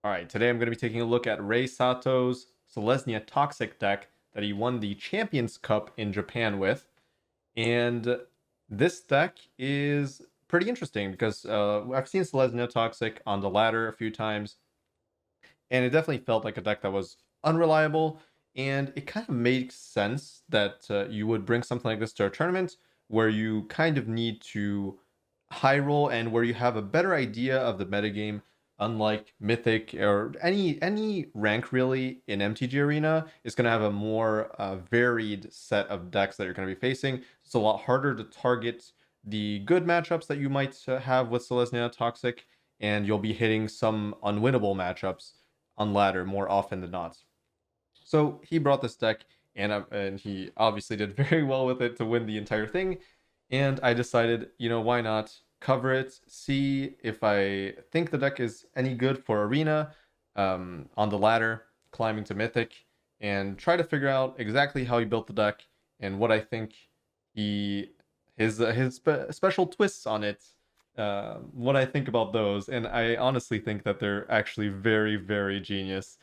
Alright, today I'm going to be taking a look at Rei Sato's Selesnya Toxic deck that he won the Champions Cup in Japan with. And this deck is pretty interesting because I've seen Selesnya Toxic on the ladder a few times, and it definitely felt like a deck that was unreliable, and it kind of makes sense that you would bring something like this to a tournament where you kind of need to high roll and where you have a better idea of the metagame, unlike Mythic or any rank really in MTG Arena is going to have a more varied set of decks that you're going to be facing. It's a lot harder to target the good matchups that you might have with Selesnya Toxic, and you'll be hitting some unwinnable matchups on ladder more often than not. So he brought this deck, and he obviously did very well with it to win the entire thing. And I decided, why not cover it, see if I think the deck is any good for Arena, on the ladder, climbing to Mythic, and try to figure out exactly how he built the deck and what I think his special twists on it, what I think about those. And I honestly think that they're actually very, very genius.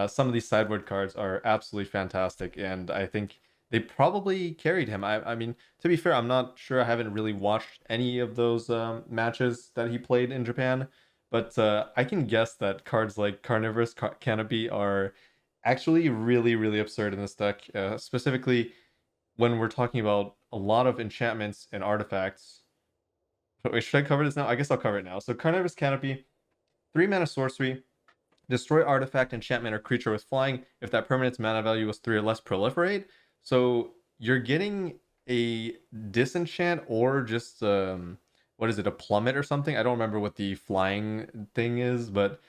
Some of these sideboard cards are absolutely fantastic, and I think they probably carried him. I mean, to be fair, I'm not sure. I haven't really watched any of those matches that he played in Japan, but I can guess that cards like Carnivorous Canopy are actually really, really absurd in this deck, specifically when we're talking about a lot of enchantments and artifacts. Wait, should I cover this now? I guess I'll cover it now. So Carnivorous Canopy, 3 mana sorcery, destroy artifact, enchantment, or creature with flying if that permanent's mana value was 3 or less, proliferate. So you're getting a disenchant or just what is it, a plummet or something? I don't remember what the flying thing is, but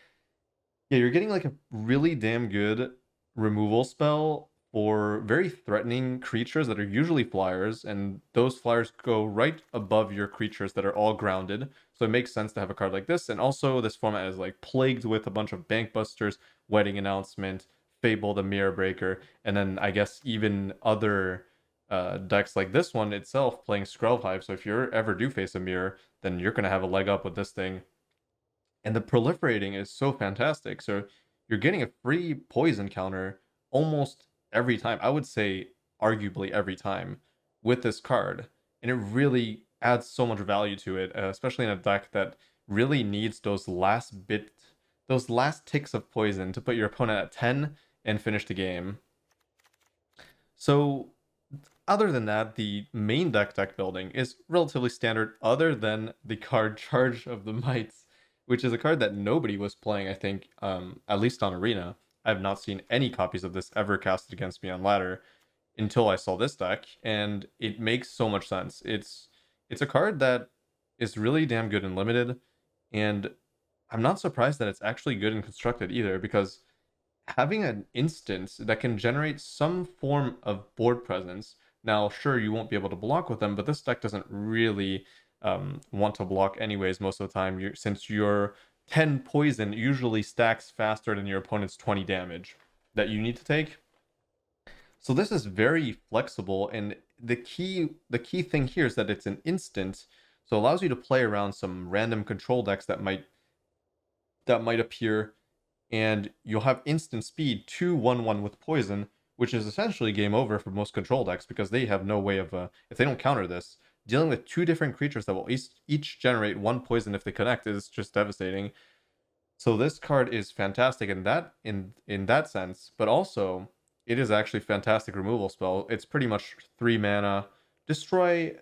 yeah, you're getting like a really damn good removal spell for very threatening creatures that are usually flyers, and those flyers go right above your creatures that are all grounded. So it makes sense to have a card like this. And also, this format is like plagued with a bunch of Bankbusters, Wedding Announcement, Fable the Mirror Breaker, and then I guess even other decks like this one itself playing Hive. So if you ever do face a mirror, then you're gonna have a leg up with this thing. And the proliferating is so fantastic. So you're getting a free poison counter almost every time. I would say arguably every time with this card. And it really adds so much value to it, especially in a deck that really needs those last ticks of poison to put your opponent at 10 and finish the game. So other than that, the main deck building is relatively standard, other than the card Charge of the Mites, which is a card that nobody was playing, I think, at least on Arena. I have not seen any copies of this ever casted against me on ladder until I saw this deck, and it makes so much sense. It's a card that is really damn good in limited, and I'm not surprised that it's actually good in constructed either, because having an instance that can generate some form of board presence. Now, sure, you won't be able to block with them, but this deck doesn't really want to block anyways most of the time, since your 10 poison usually stacks faster than your opponent's 20 damage that you need to take. So this is very flexible, and the key thing here is that it's an instant, so it allows you to play around some random control decks that might appear, and you'll have instant speed 2/1/1 with poison, which is essentially game over for most control decks, because they have no way of, if they don't counter this, dealing with 2 different creatures that will each generate 1 poison if they connect is just devastating. So this card is fantastic in that sense, but also it is actually fantastic removal spell. It's pretty much 3 mana, destroy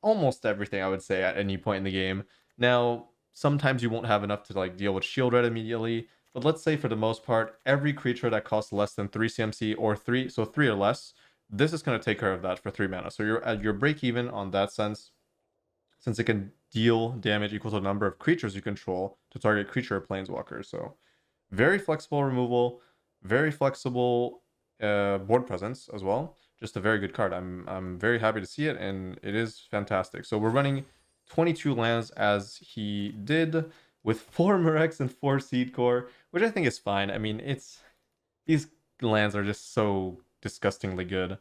almost everything, I would say, at any point in the game. Now, sometimes you won't have enough to like deal with Shield Red immediately, but let's say for the most part, every creature that costs less than 3 CMC or 3, so 3 or less, this is going to take care of that for 3 mana. So you're at your break even on that sense, since it can deal damage equal to the number of creatures you control to target creature or planeswalkers. So very flexible removal, very flexible board presence as well. Just a very good card. I'm very happy to see it, and it is fantastic. So we're running 22 lands as he did, with 4 Murex and 4 Seed Core, which I think is fine. I mean, these lands are just so disgustingly good.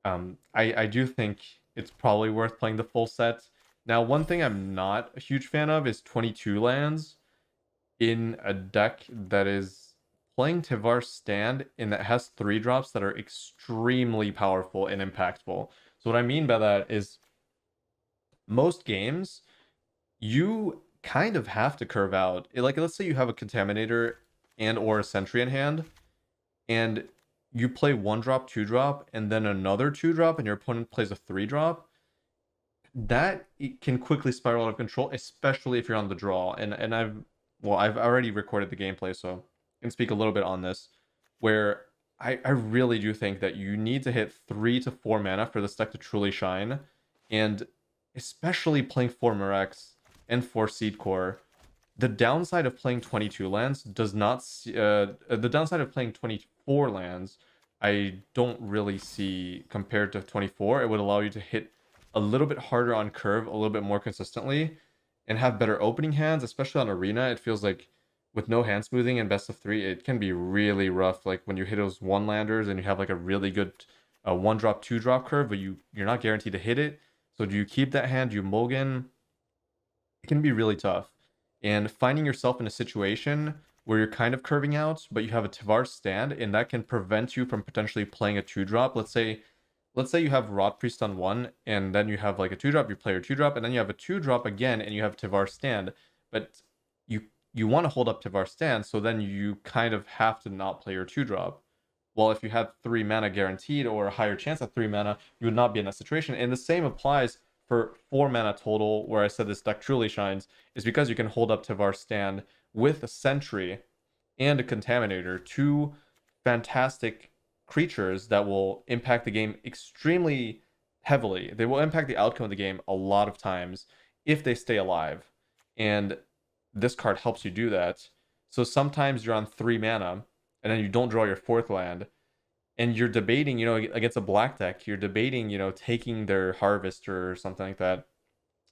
I do think it's probably worth playing the full set. Now, one thing I'm not a huge fan of is 22 lands. in a deck that is playing Tivar's Stand and that has 3 drops that are extremely powerful and impactful. So what I mean by that is most games you kind of have to curve out. Like let's say you have a Contaminator and or a Sentry in hand, and you play 1 drop, 2 drop, and then another 2 drop, and your opponent plays a 3 drop. That it can quickly spiral out of control, especially if you're on the draw. And I've already recorded the gameplay, so I can speak a little bit on this, where I really do think that you need to hit 3 to 4 mana for this deck to truly shine, and especially playing 4 Murex and 4 Seed Core. The downside of playing 22 lands does not the downside of playing 24 lands I don't really see compared to 24. It would allow you to hit a little bit harder on curve, a little bit more consistently, and have better opening hands, especially on arena. It feels like with no hand smoothing and best of 3, it can be really rough. Like when you hit those 1-landers and you have like a really good 1 drop, 2 drop curve, but you're not guaranteed to hit it. So do you keep that hand? Do you mulligan? It can be really tough. And finding yourself in a situation where you're kind of curving out, but you have a Tivar Stand, and that can prevent you from potentially playing a 2 drop. Let's say you have Rot Priest on 1, and then you have like a 2 drop, you play your 2 drop, and then you have a 2 drop again, and you have Tivar Stand. But you want to hold up Tivar Stand, so then you kind of have to not play your 2 drop. Well, if you had 3 mana guaranteed or a higher chance at 3 mana, you would not be in that situation. And the same applies for 4 mana total, where I said this deck truly shines, is because you can hold up Tivar Stand with a Sentry and a Contaminator, 2 fantastic creatures that will impact the game extremely heavily. They will impact the outcome of the game a lot of times if they stay alive. And this card helps you do that. So sometimes you're on 3 mana and then you don't draw your 4th land, and you're debating, against a black deck, you're debating, taking their Harvester or something like that.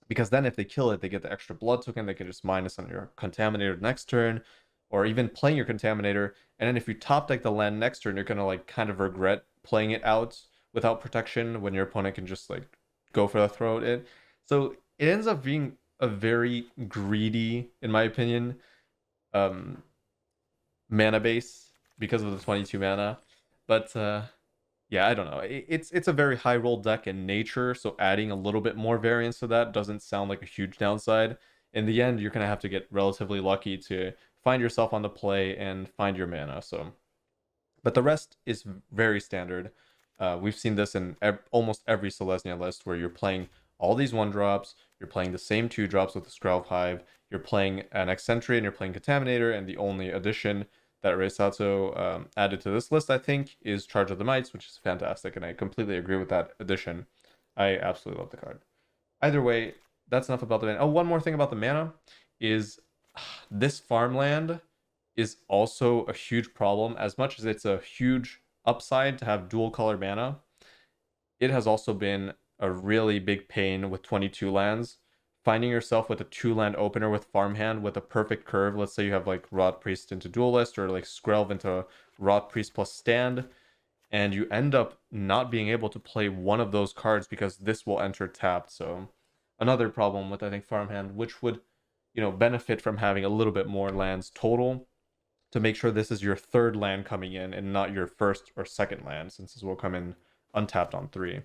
Because then if they kill it, they get the extra blood token, they can just minus on your Contaminator next turn, or even playing your Contaminator. And then if you top deck the land next turn, you're gonna like kind of regret playing it out without protection when your opponent can just like go for the throat. So it ends up being a very greedy, in my opinion, mana base because of the 22 mana. But yeah, I don't know. It's a very high roll deck in nature, so adding a little bit more variance to that doesn't sound like a huge downside. In the end, you're gonna have to get relatively lucky to find yourself on the play and find your mana. So, but the rest is very standard. We've seen this in almost every Selesnya list, where you're playing all these 1 drops, you're playing the same 2 drops with the Skrelv Hive, you're playing an Eccentric, and you're playing Contaminator, and the only addition that Rei Sato added to this list, I think, is Charge of the Mites, which is fantastic, and I completely agree with that addition. I absolutely love the card. Either way, that's enough about the mana. Oh, one more thing about the mana is this farmland is also a huge problem. As much as it's a huge upside to have dual color mana, it has also been a really big pain with 22 lands. Finding yourself with a 2-land opener with farmhand with a perfect curve. Let's say you have like Rot Priest into Duelist, or like Skrelv into Rot Priest plus Stand, and you end up not being able to play one of those cards because this will enter tapped. So another problem with, I think, farmhand, which would benefit from having a little bit more lands total to make sure this is your 3rd land coming in and not your 1st or 2nd land, since this will come in untapped on 3.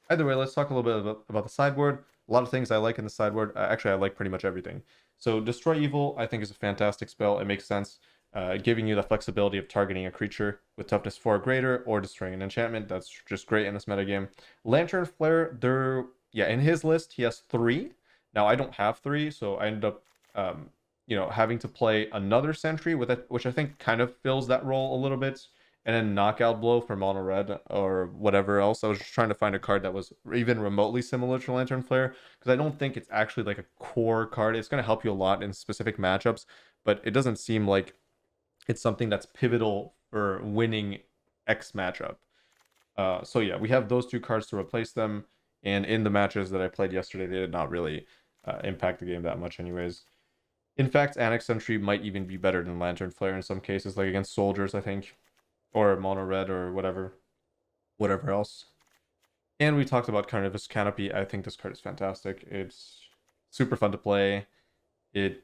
Either way, let's talk a little bit about the sideboard. A lot of things I like in the sideboard. Actually, I like pretty much everything. So Destroy Evil, I think, is a fantastic spell. It makes sense, giving you the flexibility of targeting a creature with toughness 4 or greater, or destroying an enchantment. That's just great in this metagame. Lantern Flare, in his list, he has 3. Now, I don't have 3, so I ended up, having to play another Sentry with it, which I think kind of fills that role a little bit, and then Knockout Blow for mono red or whatever else. I was just trying to find a card that was even remotely similar to Lantern Flare, because I don't think it's actually like a core card. It's going to help you a lot in specific matchups, but it doesn't seem like it's something that's pivotal for winning X matchup. So yeah, we have those 2 cards to replace them, and in the matches that I played yesterday, they did not really impact the game that much anyways. In fact, Annex Sentry might even be better than Lantern Flare in some cases, like against soldiers, I think. Or mono red or whatever else. And we talked about Carnivorous Canopy. I think this card is fantastic. It's super fun to play. It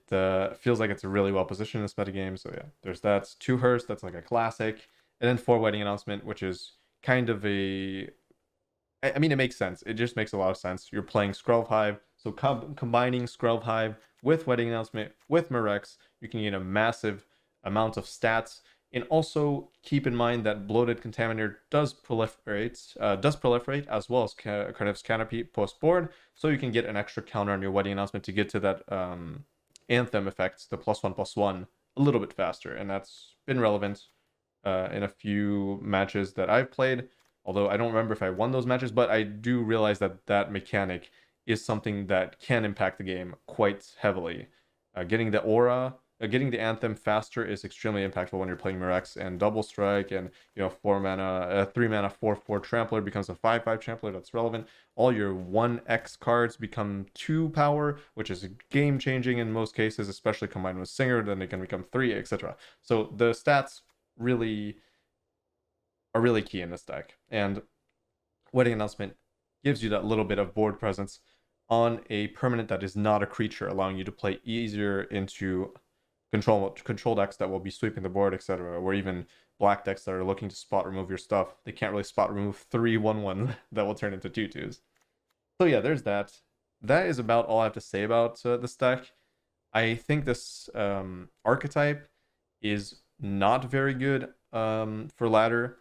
feels like it's really well positioned in this metagame. So yeah, there's that. 2 Hearst, that's like a classic. And then 4 Wedding Announcement, which is kind of a... I mean, it makes sense. It just makes a lot of sense. You're playing Skrelv Hive, so combining Skrelv Hive with Wedding Announcement, with Mirex, you can get a massive amount of stats. And also keep in mind that Bloated Contaminator does proliferate as well as Carnivorous Canopy post board, so you can get an extra counter on your Wedding Announcement to get to that Anthem effect, the +1/+1, a little bit faster. And that's been relevant in a few matches that I've played. Although I don't remember if I won those matches, but I do realize that that mechanic is something that can impact the game quite heavily. Getting the aura, getting the anthem faster is extremely impactful when you're playing Mirex and double strike, and 4 mana, 3 mana 4/4 trampler becomes a 5/5 trampler. That's relevant. All your 1x cards become 2 power, which is game changing in most cases, especially combined with Singer. Then they can become 3, etc. So the stats really are really key in this deck. And Wedding Announcement gives you that little bit of board presence on a permanent that is not a creature, allowing you to play easier into control decks that will be sweeping the board, etc. Or even black decks that are looking to spot remove your stuff. They can't really spot remove 3/1/1 that will turn into 2/2s. So yeah, there's that. That is about all I have to say about this deck. I think this archetype is not very good for ladder.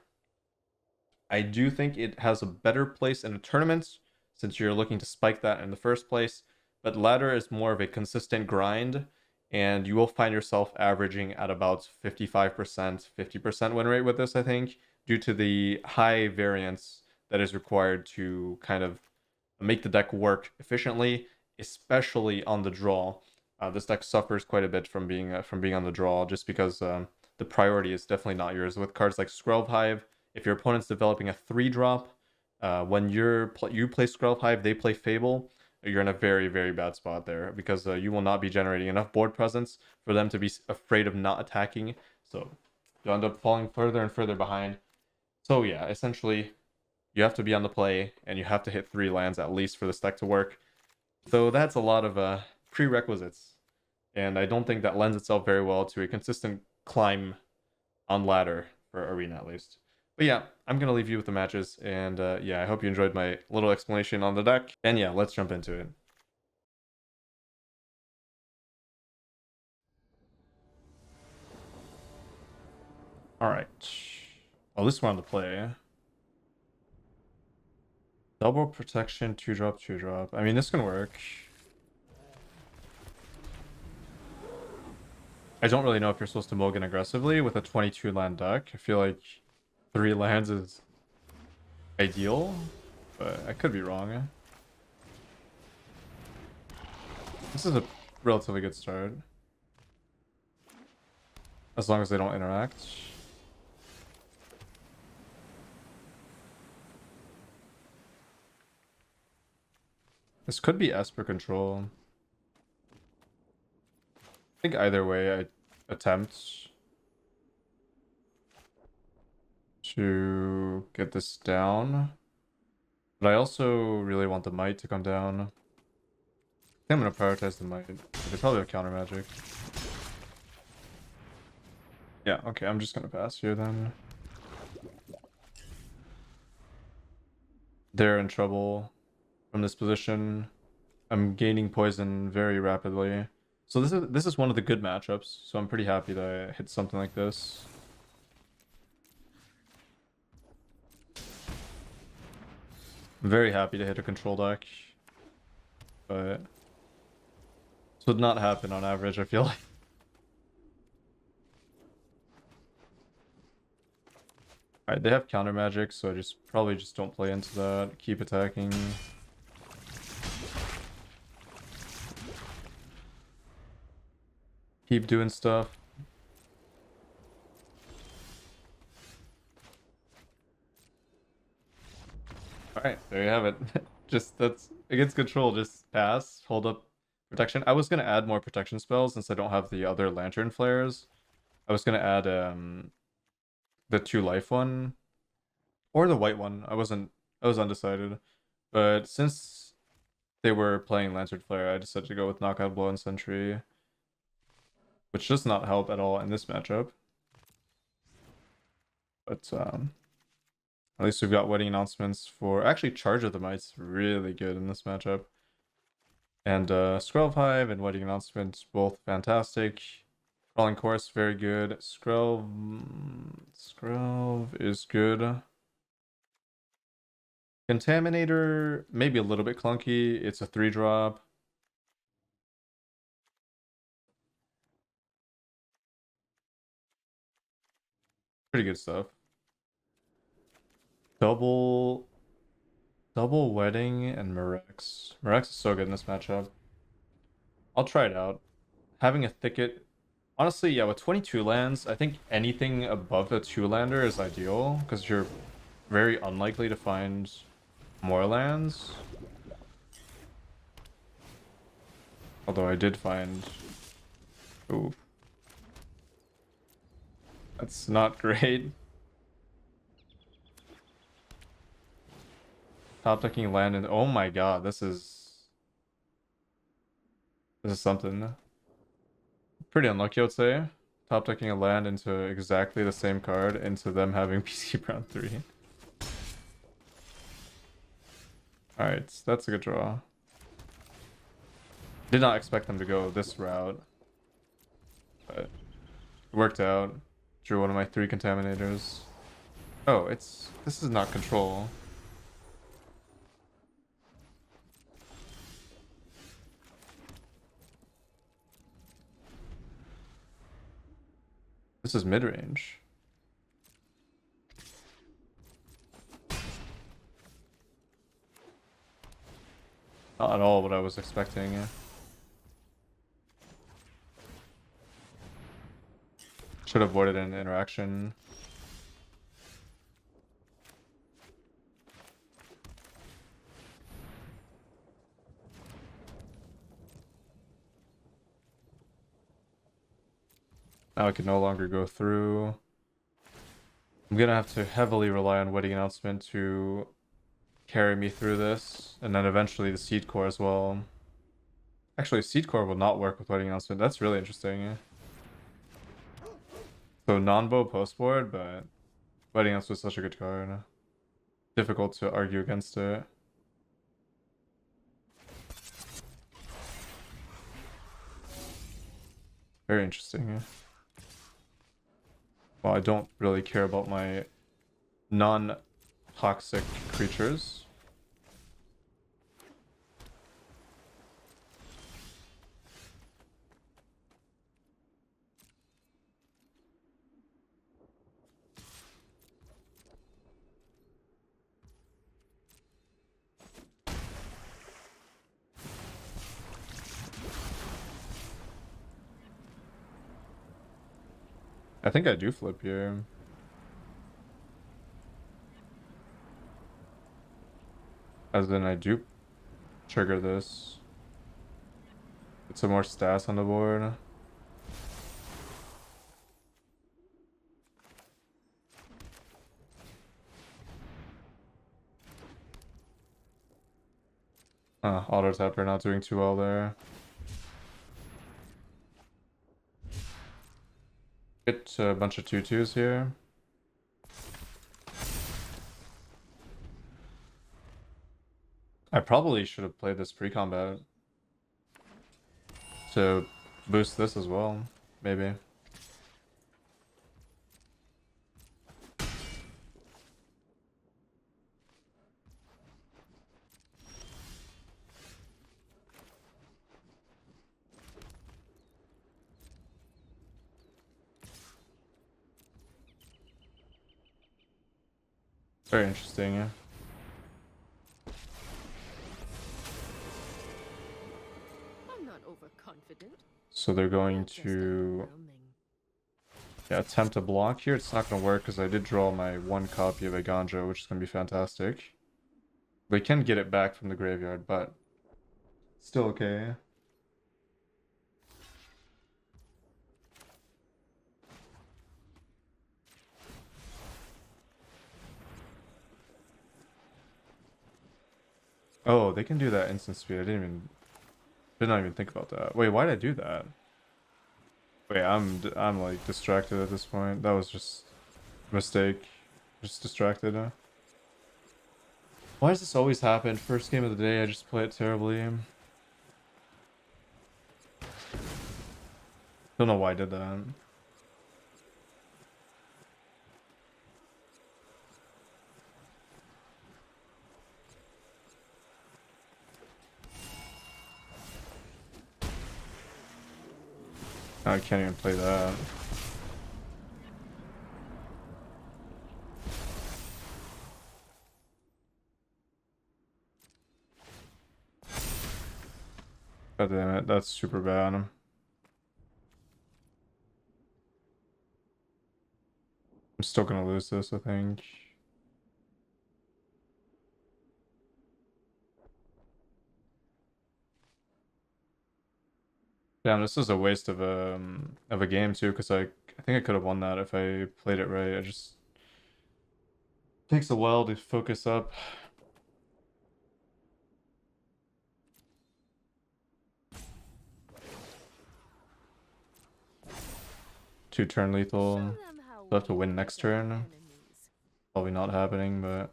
I do think it has a better place in a tournament since you're looking to spike that in the first place, but ladder is more of a consistent grind, and you will find yourself averaging at about 55%, 50% win rate with this, I think, due to the high variance that is required to kind of make the deck work efficiently, especially on the draw. This deck suffers quite a bit from being on the draw, just because the priority is definitely not yours. With cards like Skrelv Hive, if your opponent's developing a 3-drop, when you play Skrelv Hive, they play Fable, you're in a very, very bad spot there, because you will not be generating enough board presence for them to be afraid of not attacking. So you'll end up falling further and further behind. So yeah, essentially, you have to be on the play, and you have to hit 3 lands at least for this deck to work. So that's a lot of prerequisites, and I don't think that lends itself very well to a consistent climb on ladder for Arena, at least. But yeah, I'm going to leave you with the matches, and yeah, I hope you enjoyed my little explanation on the deck. And yeah, let's jump into it. Alright. Well, at least we're on the play. Double protection, 2-drop, 2-drop. I mean, this can work. I don't really know if you're supposed to mulligan aggressively with a 22 land deck. I feel like 3 lands is ideal, but I could be wrong. This is a relatively good start, as long as they don't interact. This could be Esper control. I think either way, I attempt to get this down. But I also really want the Might to come down. I think I'm going to prioritize the Might. They probably have counter magic. Yeah, okay, I'm just going to pass here then. They're in trouble from this position. I'm gaining poison very rapidly. So this is one of the good matchups, so I'm pretty happy that I hit something like this. I'm very happy to hit a control deck, but this would not happen on average, I feel like. Alright, they have counter magic, so I probably just don't play into that. Keep attacking. Keep doing stuff. Alright, there you have it. That's against control, just pass, hold up protection. I was gonna add more protection spells since I don't have the other lantern flares. I was gonna add the 2 life one or the white one. I was undecided. But since they were playing Lantern Flare, I decided to go with Knockout Blow and Sentry. which does not help at all in this matchup. But at least we've got wedding announcements for actually Charge of the Might's really good in this matchup. And Scroll Hive and wedding announcements both fantastic. Crawling Course very good. Scroll is good. Contaminator maybe a little bit clunky. It's a 3-drop. Pretty good stuff. Double Wedding and Murex. Murex is so good in this matchup. I'll try it out. Having a thicket, honestly, yeah, with 22 lands, I think anything above the 2-lander is ideal because you're very unlikely to find more lands. Although I did find... Ooh. That's not great. Top decking land and oh my god, this is something. Pretty unlucky, I would say. Top decking a land into exactly the same card into them having PC Brown 3. Alright, that's a good draw. Did not expect them to go this route. But it worked out. Drew one of my 3 contaminators. Oh, this is not control. This is mid-range. Not at all what I was expecting. Should have avoided an interaction. Now I can no longer go through. I'm gonna have to heavily rely on Wedding Announcement to carry me through this, and then eventually the Seed Core as well. Actually, Seed Core will not work with Wedding Announcement. That's really interesting. So non-bow post-board, but Wedding Announcement is such a good card. Difficult to argue against it. Very interesting. Well, I don't really care about my non-toxic creatures. I think I do flip here. As in I do trigger this. Get some more stats on the board. Auto tapper not doing too well there. Get a bunch of 2/2s here. I probably should have played this pre-combat to boost this as well, maybe. Very interesting, yeah. I'm not overconfident. So they're going to attempt to block here. It's not going to work because I did draw my 1 copy of a Ganja, which is going to be fantastic. They can get it back from the graveyard, but still okay. Oh, they can do that instant speed. Did not even think about that. Wait, why did I do that? Wait, I'm like distracted at this point. That was just a mistake. Just distracted. Why does this always happen? First game of the day, I just play it terribly. Don't know why I did that. I can't even play that. God damn it, that's super bad. I'm still gonna lose this, I think. Damn, this is a waste of a game too, because I think I could have won that if I played it right. It just takes a while to focus up. Two turn Show lethal. them how We'll have to we win next beat our turn. enemies. Probably not happening, but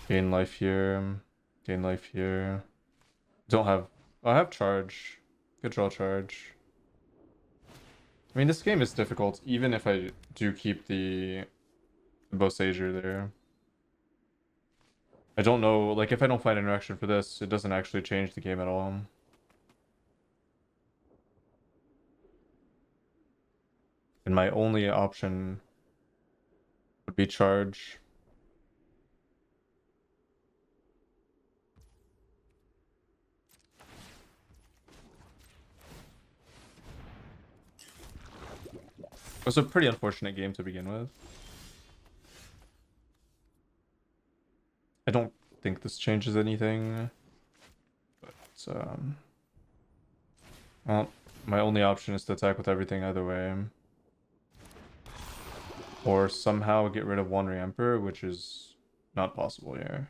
gain life here. Gain life here. Don't have. I have charge. Good draw charge. I mean, this game is difficult, even if I do keep the Bosager there. I don't know, like, if I don't find interaction for this, it doesn't actually change the game at all. And my only option would be charge. It was a pretty unfortunate game to begin with. I don't think this changes anything. But, well, my only option is to attack with everything either way. Or somehow get rid of one Reemperor, which is not possible here.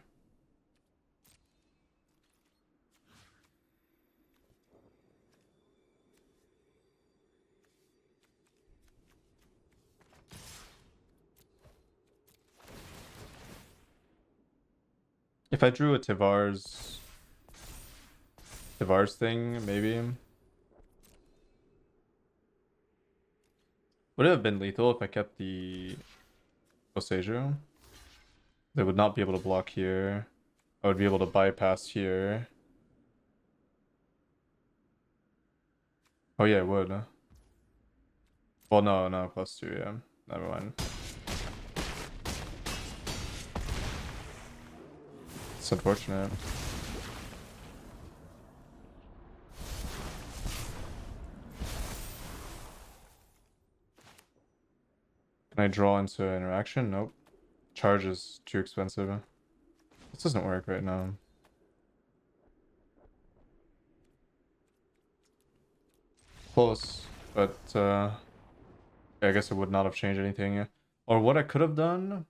If I drew a Tivar's thing, maybe. Would it have been lethal if I kept the Boseiju? They would not be able to block here. I would be able to bypass here. Oh yeah, it would. Well, no, +2, yeah. Never mind. It's unfortunate. Can I draw into interaction? Nope. Charge is too expensive. This doesn't work right now. Close, but I guess it would not have changed anything. Or what I could have done,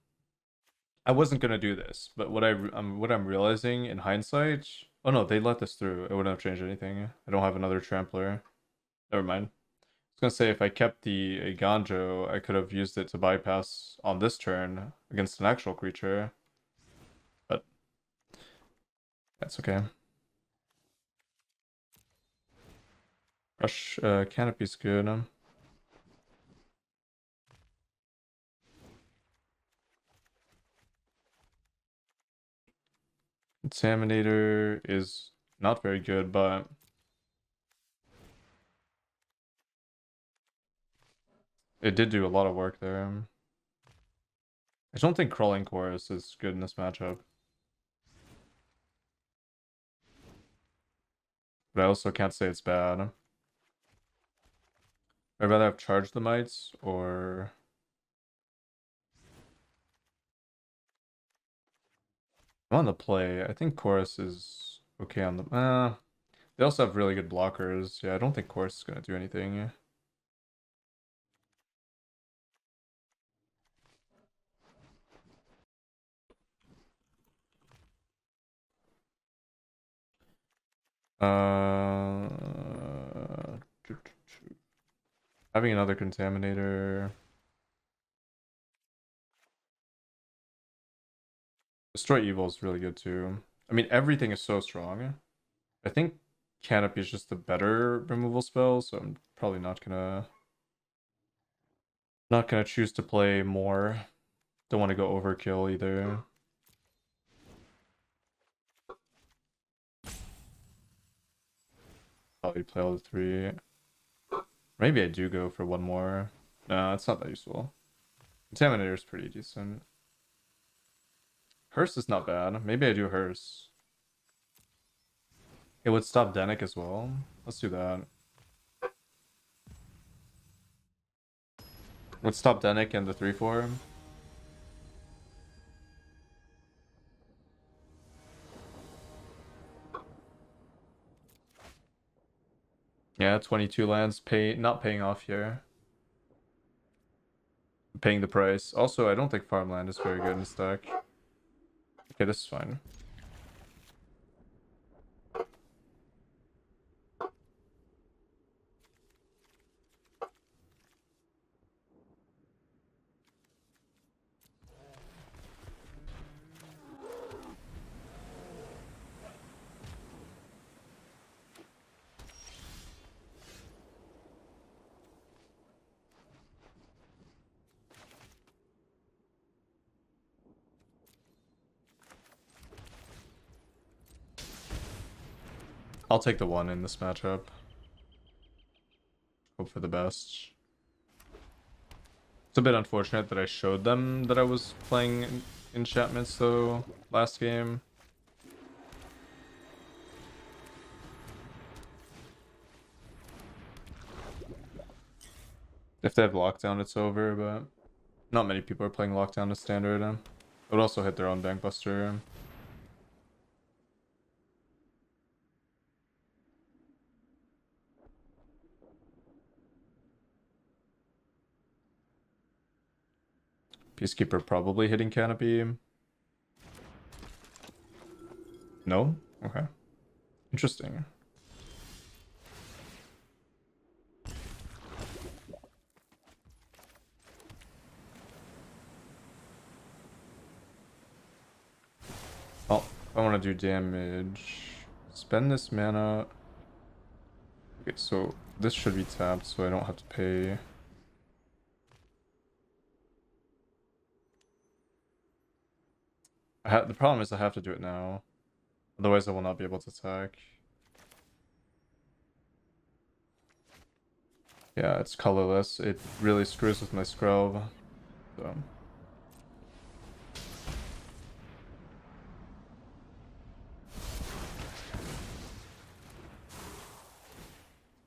I wasn't gonna do this, but what I'm realizing in hindsight, oh no, they let this through. It wouldn't have changed anything. I don't have another trampler. Never mind. I was gonna say if I kept the Ganjo, I could have used it to bypass on this turn against an actual creature, but that's okay. Rush Canopy's good. Contaminator is not very good, but it did do a lot of work there. I don't think Crawling Chorus is good in this matchup. But I also can't say it's bad. I'd rather have Charged the Mites or... I'm on the play. I think Chorus is okay on the... they also have really good blockers. Yeah, I don't think Chorus is going to do anything. Uh, having another contaminator. Destroy Evil is really good too. I mean, everything is so strong. I think Canopy is just the better removal spell, so I'm probably not gonna choose to play more. Don't want to go overkill either. Probably play all the three. Maybe I do go for one more. No, it's not that useful. Contaminator is pretty decent. Hearse is not bad. Maybe I do Hearse. It would stop Denic as well. Let's do that. Would stop Denic and the 3/4. Yeah, 22 lands not paying off here. Paying the price. Also, I don't think farmland is very good in this deck. Okay, this is fine. I'll take the 1 in this matchup. Hope for the best. It's a bit unfortunate that I showed them that I was playing enchantments though last game. If they have lockdown, it's over, but not many people are playing lockdown as standard. It would also hit their own bankbuster. Peacekeeper probably hitting Canopy. No? Okay. Interesting. Oh, I want to do damage. Spend this mana. Okay, so this should be tapped, so I don't have to pay. The problem is I have to do it now. Otherwise I will not be able to attack. Yeah, it's colorless. It really screws with my scrub. So.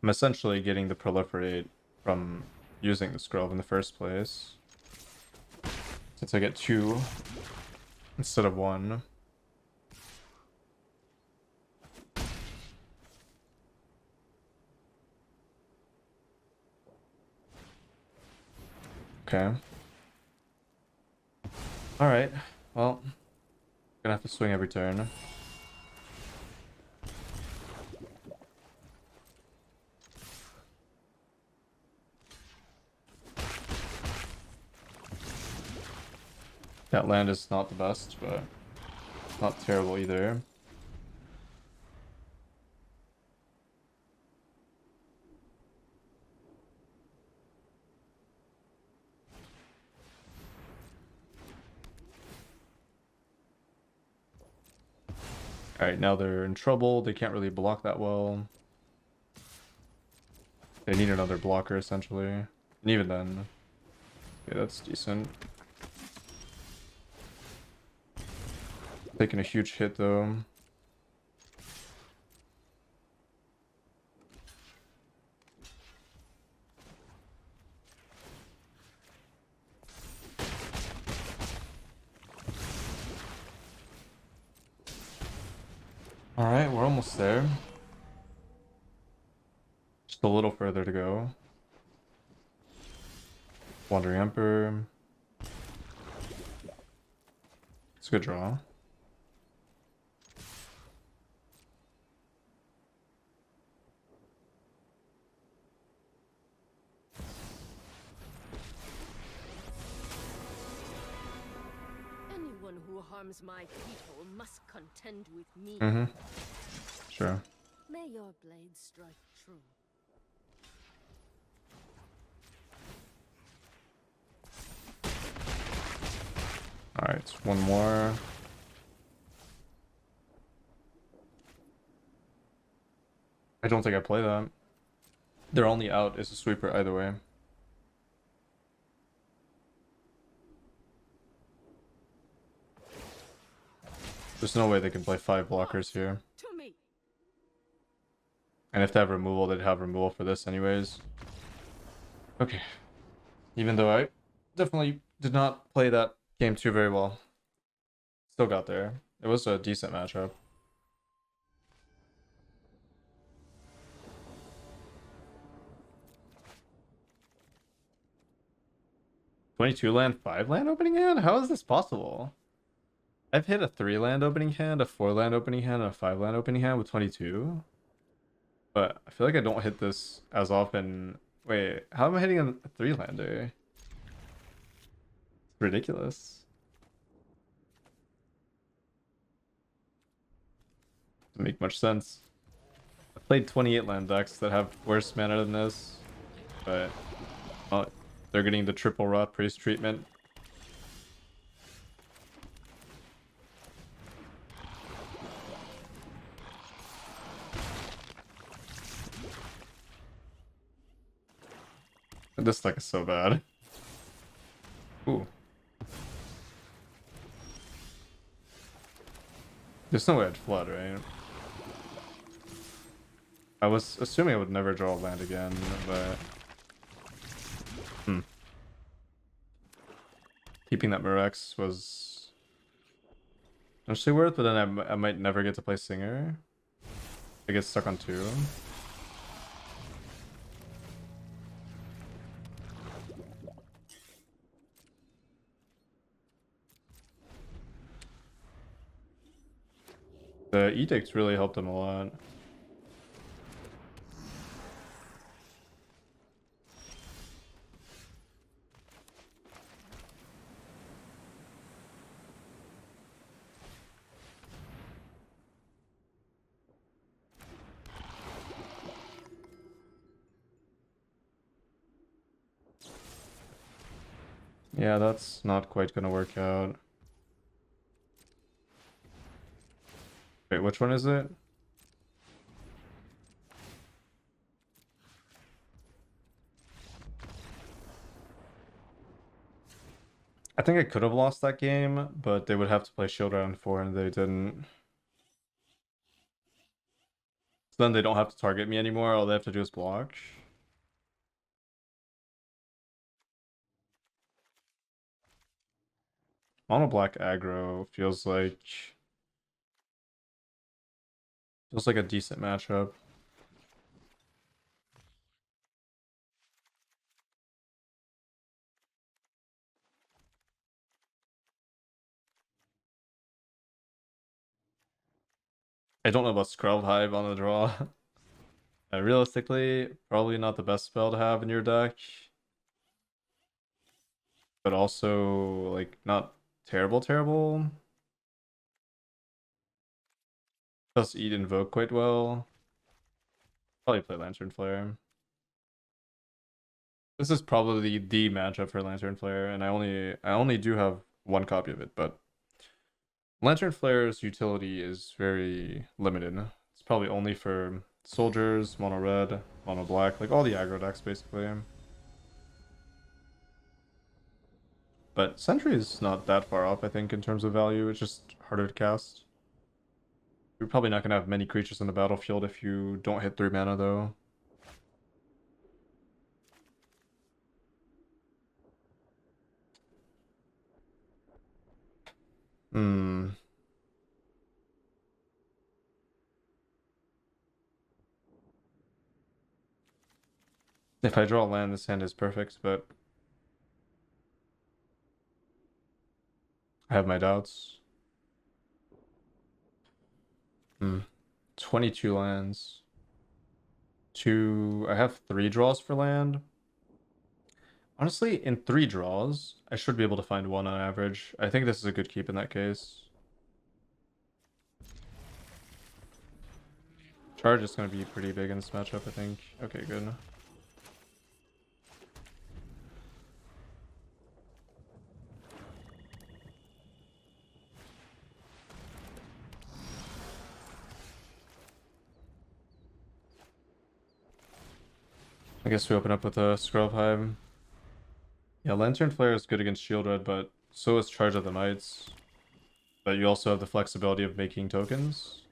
I'm essentially getting the proliferate from using the scrub in the first place. Since I get 2 instead of 1. Okay. Alright. Well, gonna have to swing every turn. That land is not the best, but not terrible either. Alright, now they're in trouble. They can't really block that well. They need another blocker, essentially. And even then... Okay, that's decent. Taking a huge hit, though. Alright, we're almost there. Just a little further to go. Wandering Emperor. It's a good draw. Anyone who harms my people must contend with me. Mm-hmm. Sure. May your blade strike true. Alright, one more. I don't think I play that. Their only out is a sweeper either way. There's no way they can play 5 blockers here. To me. And if they have removal, they'd have removal for this anyways. Okay. Even though I definitely did not play that game too very well. Still got there. It was a decent matchup. $22 land, 5 land opening hand? How is this possible? I've hit a 3 land opening hand, a 4 land opening hand, and a 5 land opening hand with 22. But I feel like I don't hit this as often. Wait, how am I hitting a 3 lander? It's ridiculous. Doesn't make much sense. I played 28 land decks that have worse mana than this, but they're getting the triple rot priest treatment. This deck is so bad. Ooh. There's no way I'd flood, right? I was assuming I would never draw a land again, but... Keeping that Murex was... actually worth, but then I might never get to play Singer. I get stuck on 2. The Edict really helped him a lot. Yeah, that's not quite gonna work out. Wait, which one is it? I think I could have lost that game, but they would have to play Shield round 4 and they didn't. So then they don't have to target me anymore, all they have to do is block. Mono black aggro feels like a decent matchup. I don't know about Scrub Hive on the draw. Realistically, probably not the best spell to have in your deck. But also, like, not terrible. Does eat Invoke quite well. Probably play Lantern Flare. This is probably the matchup for Lantern Flare, and I only do have 1 copy of it, but Lantern Flare's utility is very limited. It's probably only for soldiers, mono red, mono black, like all the aggro decks basically. But Sentry is not that far off, I think, in terms of value. It's just harder to cast. You're probably not going to have many creatures on the battlefield if you don't hit 3 mana, though. Hmm. If I draw a land, this hand is perfect, but I have my doubts. 22 lands. I have 3 draws for land. Honestly, in 3 draws, I should be able to find one on average. I think this is a good keep in that case. Charge is going to be pretty big in this matchup, I think. Okay, good. I guess we open up with a Scroll Hive. Yeah, Lantern Flare is good against Shield Red, but so is Charge of the Mites. But you also have the flexibility of making tokens.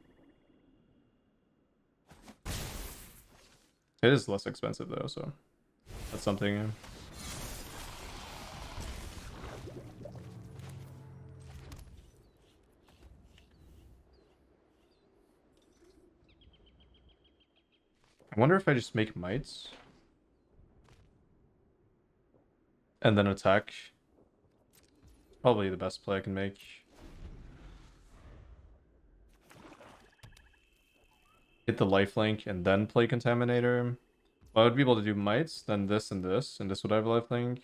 It is less expensive though, so that's something. I wonder if I just make Mites and then attack. Probably the best play I can make. Hit the lifelink and then play Contaminator. Well, I would be able to do Mites, then this, and this would have lifelink.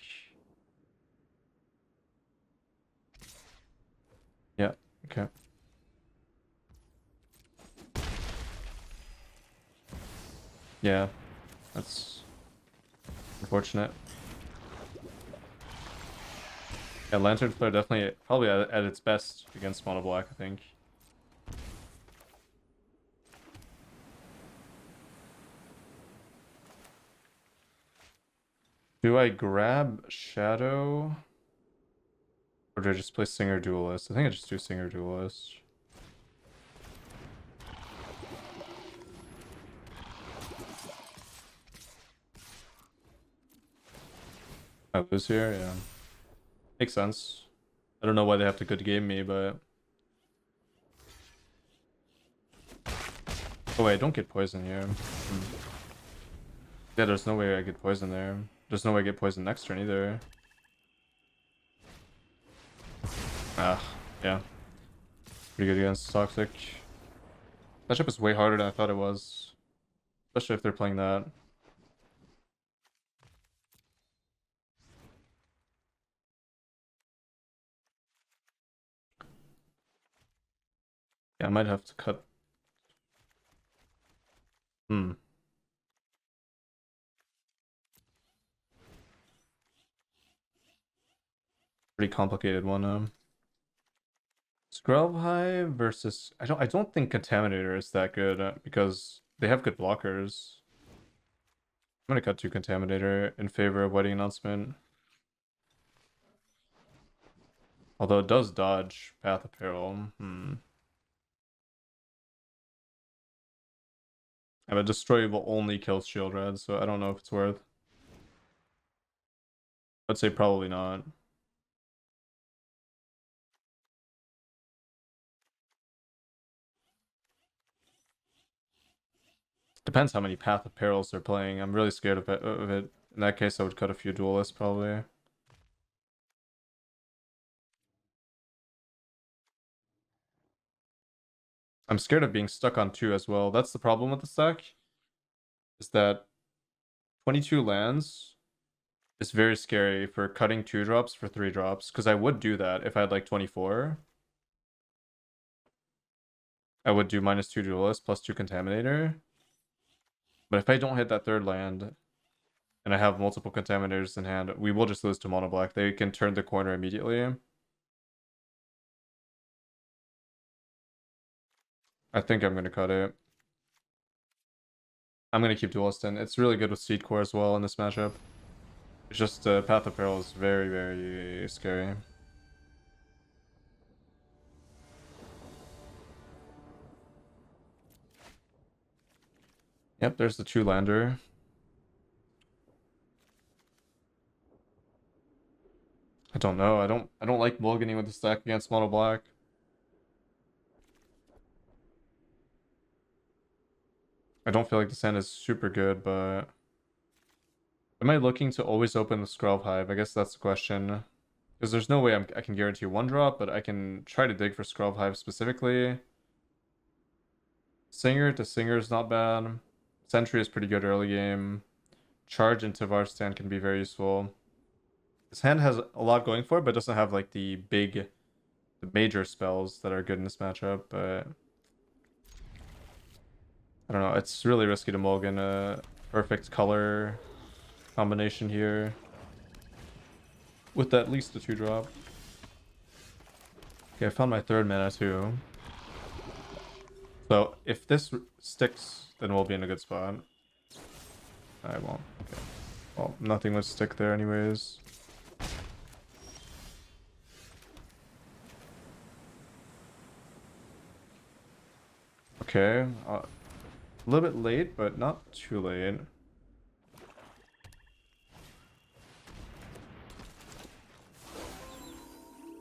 Yeah, okay. Yeah, that's unfortunate. Yeah, Lantern Flare definitely, probably at its best against Mono Black, I think. Do I grab Shadow? Or do I just play Singer Duelist? I think I just do Singer Duelist. I lose here, yeah. Makes sense. I don't know why they have to good game me, but... Oh wait, don't get poison here. Yeah, there's no way I get poison there. There's no way I get poison next turn either. Ah, yeah. Pretty good against Toxic. Matchup is way harder than I thought it was. Especially if they're playing that. Yeah, I might have to cut. Pretty complicated one. Scrub Hive versus I don't think Contaminator is that good because they have good blockers. I'm gonna cut to Contaminator in favor of Wedding Announcement. Although it does dodge Path of Peril. And a Destroy will only kill Shield Red, so I don't know if it's worth. I'd say probably not. Depends how many Path of Perils they're playing. I'm really scared of it. In that case, I would cut a few Duelists probably. I'm scared of being stuck on 2 as well. That's the problem with the stack. Is that 22 lands is very scary for cutting 2 drops for 3 drops. Because I would do that if I had like 24. I would do -2 Duelist +2 Contaminator. But if I don't hit that 3rd land and I have multiple Contaminators in hand, we will just lose to Mono Black. They can turn the corner immediately. I think I'm going to cut it. I'm going to keep Duelist in. It's really good with Seed Core as well in this matchup. It's just Path of Peril is very, very scary. Yep, there's the 2-lander. I don't know. I don't like mulliganing with the stack against Mono Black. I don't feel like the sand is super good, but am I looking to always open the Scrub Hive? I guess that's the question. Because there's no way I can guarantee 1-drop, but I can try to dig for Scrub Hive specifically. Singer to Singer is not bad. Sentry is pretty good early game. Charge into Varstan can be very useful. His hand has a lot going for it, but doesn't have like the major spells that are good in this matchup. But I don't know. It's really risky to mulligan a perfect color combination here with at least a 2-drop. Okay, I found my 3rd mana too. So if this sticks, then we'll be in a good spot. I won't. Okay. Well, nothing would stick there anyways. Okay. A little bit late, but not too late.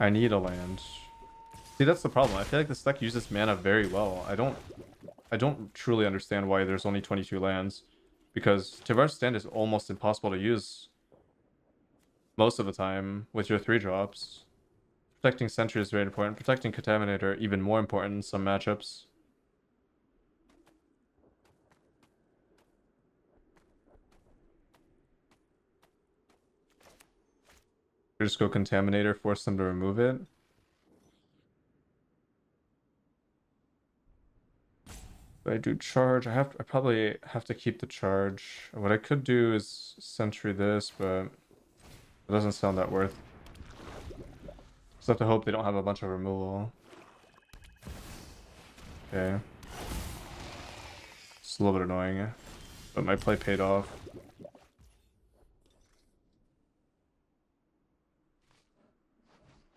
I need a land. See, that's the problem. I feel like this deck uses mana very well. I don't truly understand why there's only 22 lands, because Tivar's Stand is almost impossible to use most of the time with your 3-drops. Protecting Sentry is very important. Protecting Contaminator even more important in some matchups. Just go Contaminator, force them to remove it. If I do charge, I probably have to keep the charge. What I could do is Sentry this, but it doesn't sound that worth. Just have to hope they don't have a bunch of removal. Okay. It's a little bit annoying, but my play paid off.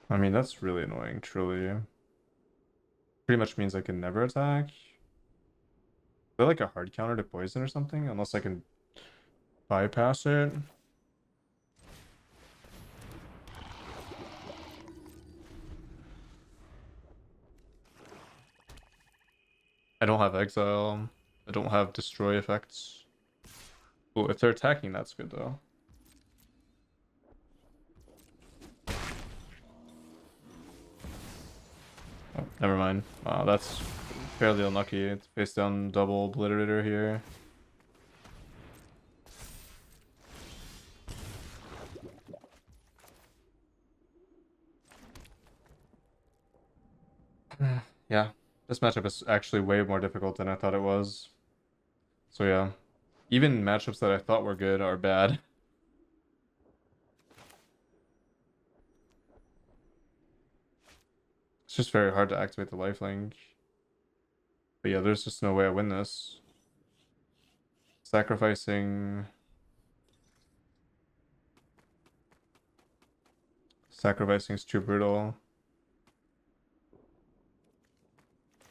I mean, that's really annoying, truly. Pretty much means I can never attack. Is there like a hard counter to poison or something? Unless I can bypass it. I don't have exile. I don't have destroy effects. Oh, if they're attacking, that's good though. Oh, never mind. Wow, that's fairly unlucky. It's face down double obliterator here. Yeah, this matchup is actually way more difficult than I thought it was. So yeah, even matchups that I thought were good are bad. It's just very hard to activate the lifelink. But yeah, there's just no way I win this. Sacrificing is too brutal.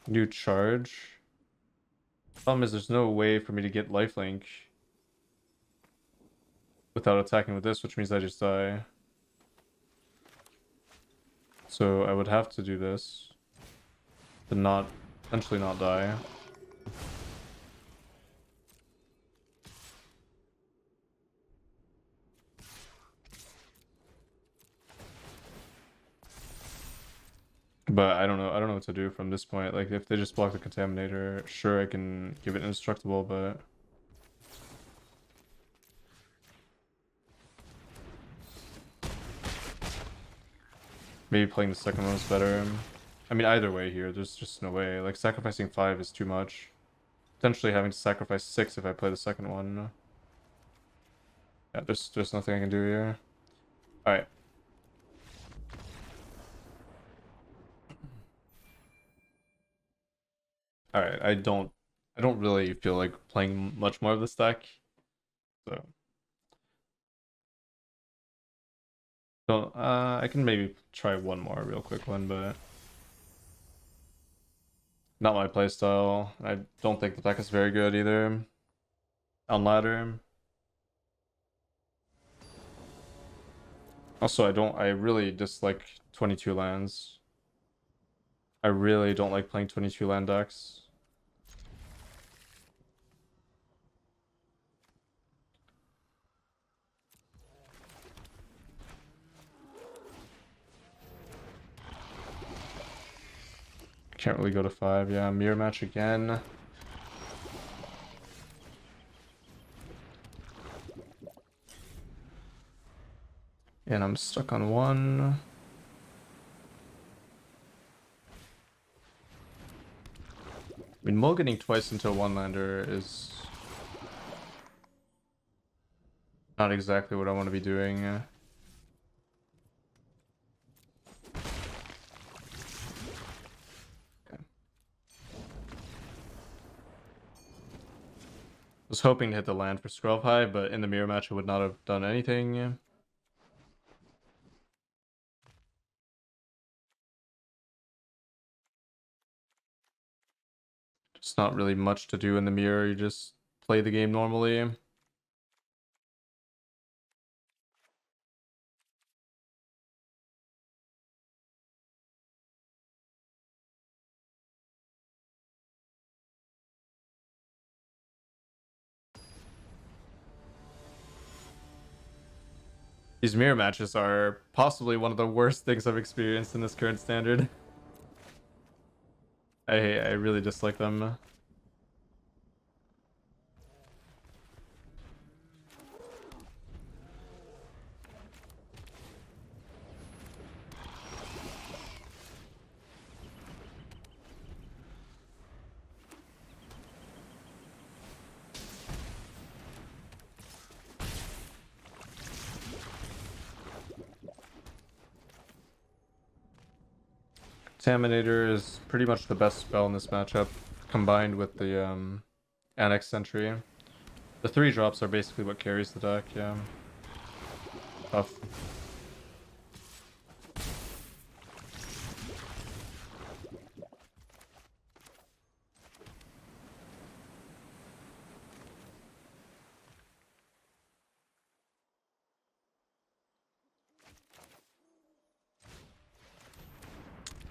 New charge. Problem is there's no way for me to get lifelink without attacking with this, which means I just die. So I would have to do this to not potentially not die. But I don't know what to do from this point. Like if they just block the Contaminator, sure I can give it indestructible, but maybe playing the second one is better. I mean, either way here, there's just no way. Like sacrificing 5 is too much. Potentially having to sacrifice 6 if I play the second one. Yeah, there's nothing I can do here. Alright. Alright, I don't really feel like playing much more of this deck. So I can maybe try one more real quick one, but not my playstyle. I don't think the deck is very good either on ladder. Also, I really dislike 22 lands. I really don't like playing 22 land decks. Can't really go to 5. Yeah, mirror match again. Yeah, And I'm stuck on one. I mean, mulliganing twice into a one-lander is not exactly what I want to be doing. Okay. Was hoping to hit the land for Scrub High, but in the mirror match it would not have done anything. It's not really much to do in the mirror, you just play the game normally. These mirror matches are possibly one of the worst things I've experienced in this current standard. I really dislike them. Contaminator is pretty much the best spell in this matchup, combined with the Annex Sentry. The 3 drops are basically what carries the deck, yeah. Tough.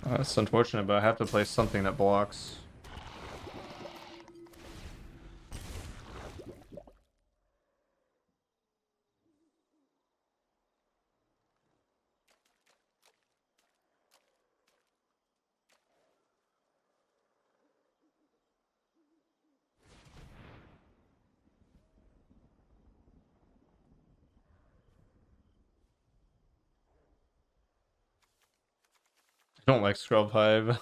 It's unfortunate, but I have to play something that blocks. I don't like Scrub Hive.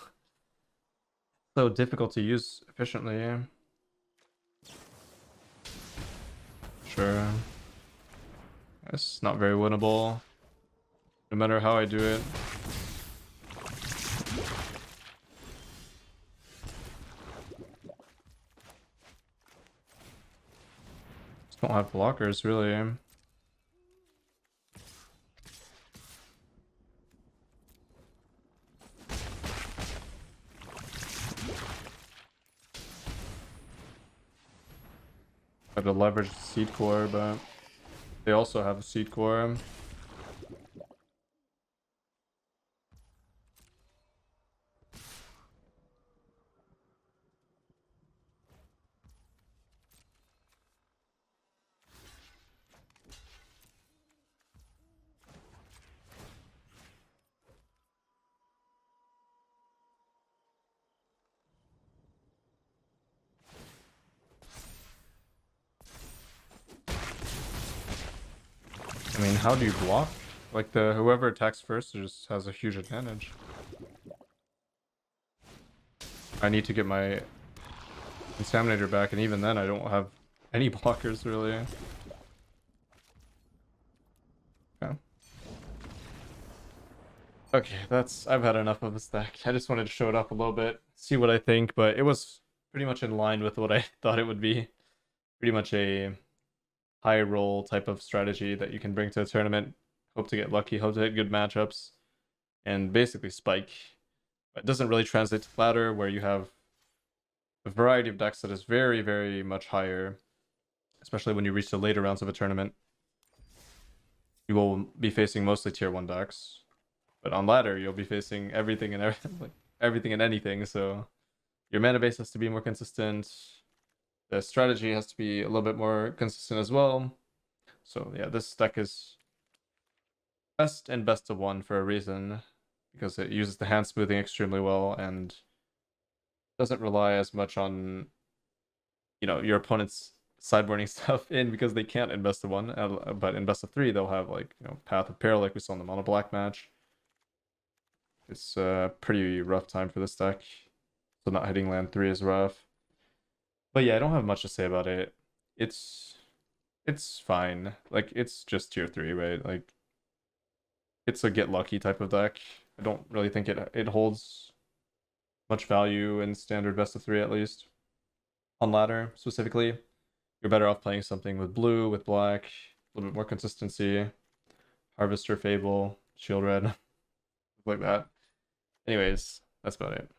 So difficult to use efficiently. Sure. It's not very winnable, no matter how I do it. Just don't have blockers, really. I have to leverage the Seed Core, but they also have a Seed Core. I mean, how do you block? Like, the whoever attacks first just has a huge advantage. I need to get my Contaminator back, and even then I don't have any blockers, really. Okay. Okay, I've had enough of this deck. I just wanted to show it up a little bit, see what I think, but it was pretty much in line with what I thought it would be. Pretty much a high roll type of strategy that you can bring to a tournament. Hope to get lucky, hope to hit good matchups, and basically spike. It doesn't really translate to ladder, where you have a variety of decks that is very, very much higher, especially when you reach the later rounds of a tournament. You will be facing mostly tier 1 decks, but on ladder you'll be facing everything and everything, like everything and anything. So your mana base has to be more consistent. The strategy has to be a little bit more consistent as well. So yeah, this deck is best and best of 1 for a reason, because it uses the hand smoothing extremely well and doesn't rely as much on, your opponent's sideboarding stuff in because they can't in best of one, but in best of three they'll have like, you know, Path of Peril like we saw in the mono black match. It's a pretty rough time for this deck, so not hitting land 3 is rough. But yeah, I don't have much to say about it. It's fine. Like, it's just tier 3, right? Like, it's a get lucky type of deck. I don't really think it holds much value in standard best of 3, at least. On ladder specifically, you're better off playing something with blue, with black, a little bit more consistency. Harvester, Fable, Shield Red, like that. Anyways, that's about it.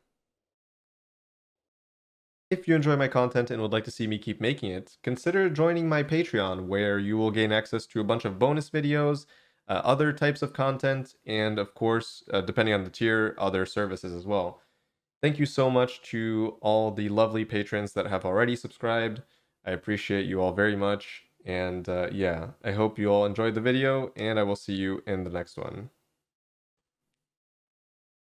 If you enjoy my content and would like to see me keep making it, consider joining my Patreon, where you will gain access to a bunch of bonus videos, other types of content, and of course, depending on the tier, other services as well. Thank you so much to all the lovely patrons that have already subscribed. I appreciate you all very much. And yeah, I hope you all enjoyed the video, and I will see you in the next one.